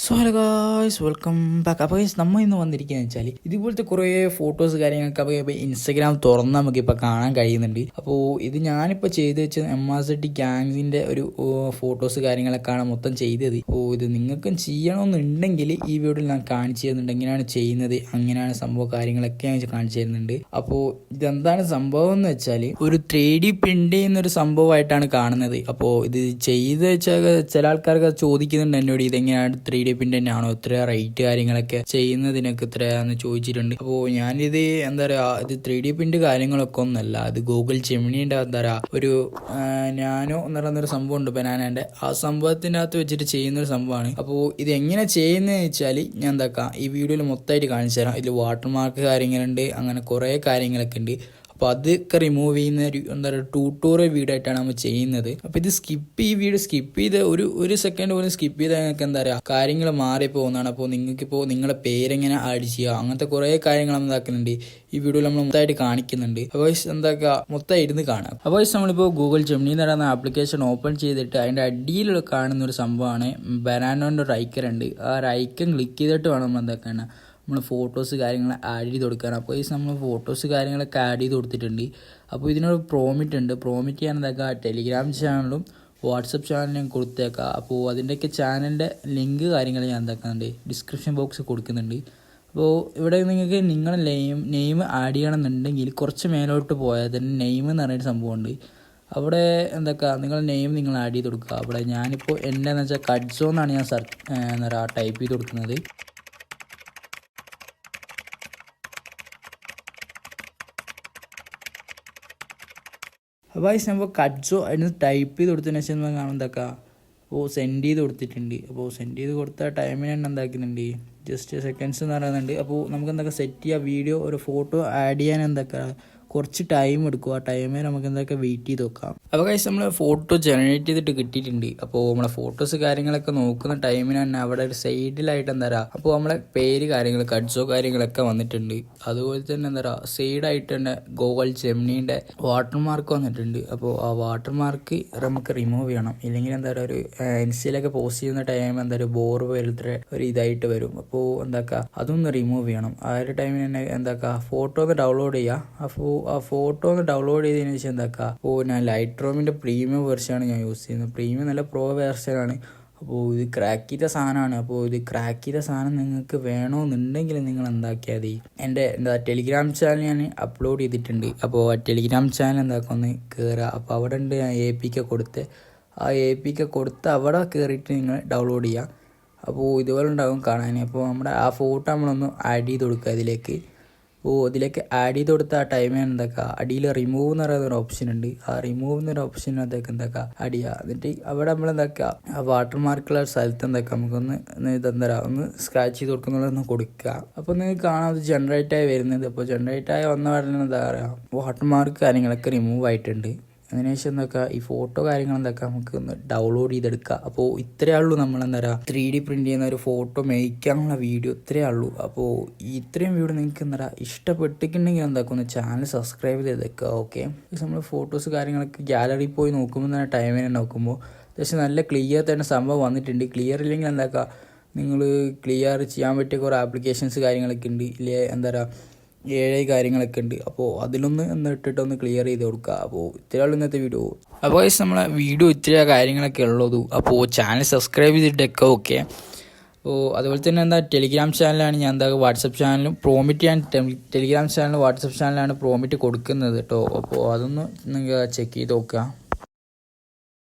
So hello guys, welcome back. അപ്പോൾ guys നമ്മൾ ഇന്ന് വന്നിരിക്കുകയെന്ന് വെച്ചാൽ ഇതുപോലത്തെ കുറേ ഫോട്ടോസ് കാര്യങ്ങളൊക്കെ അപ്പോൾ ഇൻസ്റ്റാഗ്രാം തുറന്ന് നമുക്കിപ്പോൾ കാണാൻ കഴിയുന്നുണ്ട്. അപ്പോൾ ഇത് ഞാനിപ്പോൾ ചെയ്ത് വെച്ച MRCT ഗാങ്സിൻ്റെ ഒരു ഫോട്ടോസ് കാര്യങ്ങളൊക്കെയാണ് മൊത്തം ചെയ്തത്. അപ്പോൾ ഇത് നിങ്ങൾക്കും ചെയ്യണമെന്നുണ്ടെങ്കിൽ ഈ വീഡിയോയിൽ ഞാൻ കാണിച്ചു തരുന്നുണ്ട് എങ്ങനെയാണ് ചെയ്യുന്നത്, അങ്ങനെയാണ് സംഭവം കാര്യങ്ങളൊക്കെ ഞാൻ കാണിച്ചു തരുന്നുണ്ട്. അപ്പോൾ ഇതെന്താണ് സംഭവം എന്ന് വെച്ചാൽ ഒരു 3D പ്രിൻ്റ് ചെയ്യുന്നൊരു സംഭവമായിട്ടാണ് കാണുന്നത്. അപ്പോൾ ഇത് ചെയ്ത് വെച്ചാൽ ചില ആൾക്കാർക്ക് ചോദിക്കുന്നുണ്ട് എന്നോട് ഇതെങ്ങനെയാണ് 3D പ്രിന്റ് തന്നെയാണോ, ഇത്ര റേറ്റ് കാര്യങ്ങളൊക്കെ ചെയ്യുന്നതിനൊക്കെ ഇത്രയാന്ന് ചോദിച്ചിട്ടുണ്ട്. അപ്പോൾ ഞാനിത് എന്താ പറയുക, ഇത് 3D പ്രിന്റ് കാര്യങ്ങളൊക്കെ ഒന്നല്ല, അത് ഗൂഗിൾ ജെമിനിയുടെ എന്താ പറയുക ഒരു നാനോ എന്ന് പറയുന്നൊരു സംഭവം ഉണ്ട്, ബനാനേൻ്റെ. ആ സംഭവത്തിൻ്റെ അകത്ത് വെച്ചിട്ട് ചെയ്യുന്നൊരു സംഭവമാണ്. അപ്പോൾ ഇത് എങ്ങനെ ചെയ്യുന്നതെന്ന് വെച്ചാൽ ഞാൻ എന്താക്കാം ഈ വീഡിയോയിൽ മൊത്തമായിട്ട് കാണിച്ചു തരാം. ഇതിൽ വാട്ടർമാർക്ക് കാര്യങ്ങളുണ്ട്, അങ്ങനെ കുറേ കാര്യങ്ങളൊക്കെ ഉണ്ട്. അപ്പോൾ അതൊക്കെ റിമൂവ് ചെയ്യുന്ന ഒരു എന്താ പറയുക ട്യൂട്ടോറിയൽ വീഡിയോ ആയിട്ടാണ് നമ്മൾ ചെയ്യുന്നത്. അപ്പോൾ ഇത് വീഡിയോ സ്കിപ്പ് ചെയ്ത് ഒരു സെക്കൻഡ് പോലും സ്കിപ്പ് ചെയ്താൽ നിങ്ങൾക്ക് എന്താ പറയുക കാര്യങ്ങൾ മാറിപ്പോകുന്നതാണ്. അപ്പോൾ നിങ്ങൾക്കിപ്പോൾ നിങ്ങളുടെ പേരെങ്ങനെ ആഡ് ചെയ്യുക, അങ്ങനത്തെ കുറേ കാര്യങ്ങൾ നമ്മൾ ഇതാക്കുന്നുണ്ട്. ഈ വീഡിയോയിൽ നമ്മൾ മൊത്തമായിട്ട് കാണിക്കുന്നുണ്ട്. അപ്പോൾ എന്താക്കുക മൊത്തം ഇരുന്ന് കാണാം. അപ്പോൾ നമ്മളിപ്പോൾ ഗൂഗിൾ ജെമിനി എന്ന് പറയുന്ന ആപ്ലിക്കേഷൻ ഓപ്പൺ ചെയ്തിട്ട് അതിൻ്റെ അടിയിൽ കാണുന്ന ഒരു സംഭവമാണ് ബനാനോൻ്റെ ഒരു ഐക്കൺ ഉണ്ട്. ആ ഒരു ഐക്കൺ ക്ലിക്ക് ചെയ്തിട്ട് വേണം നമ്മൾ എന്താക്കാൻ നമ്മൾ ഫോട്ടോസ് കാര്യങ്ങൾ ആഡ് ചെയ്ത് കൊടുക്കുകയാണ്. അപ്പോൾ നമ്മൾ ഫോട്ടോസ് കാര്യങ്ങളൊക്കെ ആഡ് ചെയ്ത് കൊടുത്തിട്ടുണ്ട്. അപ്പോൾ ഇതിനൊരു പ്രോമിറ്റ് ഉണ്ട്. പ്രോമിറ്റ് ചെയ്യാൻ എന്താക്കുക ടെലിഗ്രാം ചാനലും വാട്സപ്പ് ചാനലും ഞാൻ കൊടുത്തേക്കാം. അപ്പോൾ അതിൻ്റെയൊക്കെ ചാനലിൻ്റെ ലിങ്ക് കാര്യങ്ങൾ ഞാൻ എന്താക്കുന്നുണ്ട് ഡിസ്ക്രിപ്ഷൻ ബോക്സ് കൊടുക്കുന്നുണ്ട്. അപ്പോൾ ഇവിടെ നിങ്ങൾക്ക് നിങ്ങളുടെ നെയിം ആഡ് ചെയ്യണമെന്നുണ്ടെങ്കിൽ കുറച്ച് മേലോട്ട് പോയാൽ തന്നെ നെയിം എന്ന് പറഞ്ഞൊരു സംഭവമുണ്ട്. അവിടെ എന്തൊക്കെ നിങ്ങളുടെ നെയിം നിങ്ങൾ ആഡ് ചെയ്ത് കൊടുക്കുക. അവിടെ ഞാനിപ്പോൾ എന്താണെന്ന് വെച്ചാൽ കഡ്സോ എന്നാണ് ഞാൻ എന്താ പറയുക ടൈപ്പ് ചെയ്ത് കൊടുക്കുന്നത്. അപ്പോൾ ഈ സംഭവം കഡ്സോ അതിന് ടൈപ്പ് ചെയ്ത് കൊടുത്തതിന് ശേഷം കാണാൻ എന്താക്കുക അപ്പോൾ സെൻഡ് ചെയ്ത് കൊടുത്തിട്ടുണ്ട്. അപ്പോൾ സെൻഡ് ചെയ്ത് കൊടുത്ത ടൈമിന് തന്നെ എന്താക്കുന്നുണ്ട് ജസ്റ്റ് സെക്കൻഡ്സ് എന്ന് പറയുന്നുണ്ട്. അപ്പോൾ നമുക്ക് എന്തൊക്കെ സെറ്റ് ചെയ്യുക, വീഡിയോ ഒരു ഫോട്ടോ ആഡ് ചെയ്യാൻ എന്തൊക്കെ കുറച്ച് ടൈം എടുക്കും. ആ ടൈമിൽ നമുക്ക് എന്തൊക്കെ വെയിറ്റ് ചെയ്ത് വെക്കാം. അപ്പോൾ കഴിച്ച് നമ്മൾ ഫോട്ടോ ജനറേറ്റ് ചെയ്തിട്ട് കിട്ടിയിട്ടുണ്ട്. അപ്പോൾ നമ്മളെ ഫോട്ടോസ് കാര്യങ്ങളൊക്കെ നോക്കുന്ന ടൈമിന് തന്നെ അവിടെ ഒരു സൈഡിലായിട്ട് എന്താ പറയുക അപ്പോൾ നമ്മളെ പേര് കാര്യങ്ങൾ കഡ്സോ കാര്യങ്ങളൊക്കെ വന്നിട്ടുണ്ട്. അതുപോലെ തന്നെ എന്താ പറയുക സൈഡായിട്ട് തന്നെ ഗൂഗിൾ ജെമിനിൻ്റെ വാട്ടർമാർക്ക് വന്നിട്ടുണ്ട്. അപ്പോൾ ആ വാട്ടർമാർക്ക് നമുക്ക് റിമൂവ് ചെയ്യണം. ഇല്ലെങ്കിൽ എന്താ പറയുക ഒരു ഇൻസ്റ്റയിലൊക്കെ പോസ്റ്റ് ചെയ്യുന്ന ടൈം എന്താ പറയുക ബോർ പോലത്തെ ഒരു ഇതായിട്ട് വരും. അപ്പോൾ എന്താക്കുക അതൊന്ന് റിമൂവ് ചെയ്യണം. ആ ഒരു ടൈമിന് തന്നെ എന്താക്കുക ഫോട്ടോ ഒന്ന് ഡൗൺലോഡ് ചെയ്യുക. അപ്പോൾ ആ ഫോട്ടോ ഒന്ന് ഡൗൺലോഡ് ചെയ്തതിന് ശേഷം എന്താക്കുക അപ്പോൾ ഞാൻ ലൈറ്റ് റൂമിൻ്റെ പ്രീമിയം വെർഷനാണ് ഞാൻ യൂസ് ചെയ്യുന്നത്. പ്രീമിയം നല്ല പ്രോ വെർഷനാണ്. അപ്പോൾ ഇത് ക്രാക്ക് ചെയ്ത സാധനമാണ്. അപ്പോൾ ഇത് ക്രാക്ക് ചെയ്ത സാധനം നിങ്ങൾക്ക് വേണമെന്നുണ്ടെങ്കിൽ നിങ്ങൾ എന്താക്കിയാൽ മതി എൻ്റെ ടെലിഗ്രാം ചാനൽ ഞാൻ അപ്ലോഡ് ചെയ്തിട്ടുണ്ട്. അപ്പോൾ ആ ടെലിഗ്രാം ചാനൽ എന്താക്കുക ഒന്ന് കയറുക. അപ്പോൾ അവിടെ ഉണ്ട് ഞാൻ APK കൊടുത്ത് ആ APK കൊടുത്ത് അവിടെ കയറിയിട്ട് നിങ്ങൾ ഡൗൺലോഡ് ചെയ്യുക. അപ്പോൾ ഇതുപോലെ ഉണ്ടാകും കാണാൻ. അപ്പോൾ നമ്മുടെ ആ ഫോട്ടോ നമ്മളൊന്ന് ആഡ് ചെയ്ത് കൊടുക്കുക ഇതിലേക്ക്. അപ്പോൾ ഇതിലേക്ക് ആഡ് ചെയ്ത് കൊടുത്ത ആ ടൈമിന് എന്താക്കുക അടിയിൽ റിമൂവ് എന്ന് പറയുന്ന ഒരു ഓപ്ഷൻ ഉണ്ട്. ആ റിമൂവ് എന്നൊരു ഓപ്ഷനകത്തേക്ക് എന്താക്കുക ആഡ് ചെയ്യുക. എന്നിട്ട് അവിടെ നമ്മൾ എന്താക്കുക ആ വാട്ടർ മാർക്കുള്ള സ്ഥലത്ത് എന്താക്കുക നമുക്കൊന്ന് ഇതെന്താ ഒന്ന് സ്ക്രാച്ച് ചെയ്ത് കൊടുക്കുന്നുള്ളതൊന്ന് കൊടുക്കുക. അപ്പോൾ നിങ്ങൾക്ക് കാണാം അത് ജനറേറ്റായി വരുന്നത്. അപ്പോൾ ജനറേറ്റായി വന്ന പാടിന് എന്താ പറയുക വാട്ടർ മാർക്ക് കാര്യങ്ങളൊക്കെ റിമൂവ് ആയിട്ടുണ്ട്. അതിനുശേഷം എന്താക്കുക ഈ ഫോട്ടോ കാര്യങ്ങൾ എന്താക്കുക നമുക്ക് ഒന്ന് ഡൗൺലോഡ് ചെയ്തെടുക്കുക. അപ്പോൾ ഇത്രയേ ഉള്ളൂ നമ്മളെന്താ പറയുക 3D പ്രിൻറ്റ് ചെയ്യുന്ന ഒരു ഫോട്ടോ മേടിക്കാനുള്ള വീഡിയോ ഇത്രയേ ഉള്ളൂ. അപ്പോൾ ഇത്രയും വീഡിയോ നിങ്ങൾക്ക് എന്താ പറയുക ഇഷ്ടപ്പെട്ടിട്ടുണ്ടെങ്കിൽ എന്താക്കുക ഒന്ന് ചാനൽ സബ്സ്ക്രൈബ് ചെയ്തേക്കുക. ഓക്കെ, നമ്മൾ ഫോട്ടോസ് കാര്യങ്ങളൊക്കെ ഗാലറി പോയി നോക്കുമ്പോൾ തന്നെ ടൈമിനെ നോക്കുമ്പോൾ അത്യാവശ്യം നല്ല ക്ലിയർ തന്നെ സംഭവം വന്നിട്ടുണ്ട്. ക്ലിയർ ഇല്ലെങ്കിൽ എന്താക്കുക നിങ്ങൾ ക്ലിയർ ചെയ്യാൻ പറ്റിയ കുറേ ആപ്ലിക്കേഷൻസ് കാര്യങ്ങളൊക്കെ ഉണ്ട്. ഇല്ലേ എന്താ പറയുക AI കാര്യങ്ങളൊക്കെ ഉണ്ട്. അപ്പോൾ അതിലൊന്ന് ഇട്ടിട്ടൊന്ന് ക്ലിയർ ചെയ്ത് കൊടുക്കുക. അപ്പോൾ ഇത്രയുള്ള ഇന്നത്തെ വീഡിയോ. അപ്പോൾ നമ്മളെ വീഡിയോ ഇത്ര കാര്യങ്ങളൊക്കെ ഉള്ളൂ. അപ്പോൾ ചാനൽ സബ്സ്ക്രൈബ് ചെയ്തിട്ടൊക്കെ ഓക്കെ. അപ്പോൾ അതുപോലെ തന്നെ എന്താ ടെലിഗ്രാം ചാനലാണ് ഞാൻ എന്താ വാട്സപ്പ് ചാനലും പ്രോമിറ്റ് ഞാൻ ടെലിഗ്രാം ചാനലും വാട്സപ്പ് ചാനലാണ് പ്രോമിറ്റ് കൊടുക്കുന്നത് കേട്ടോ. അപ്പോൾ അതൊന്ന് നിങ്ങൾ ചെക്ക് ചെയ്ത് നോക്കുക.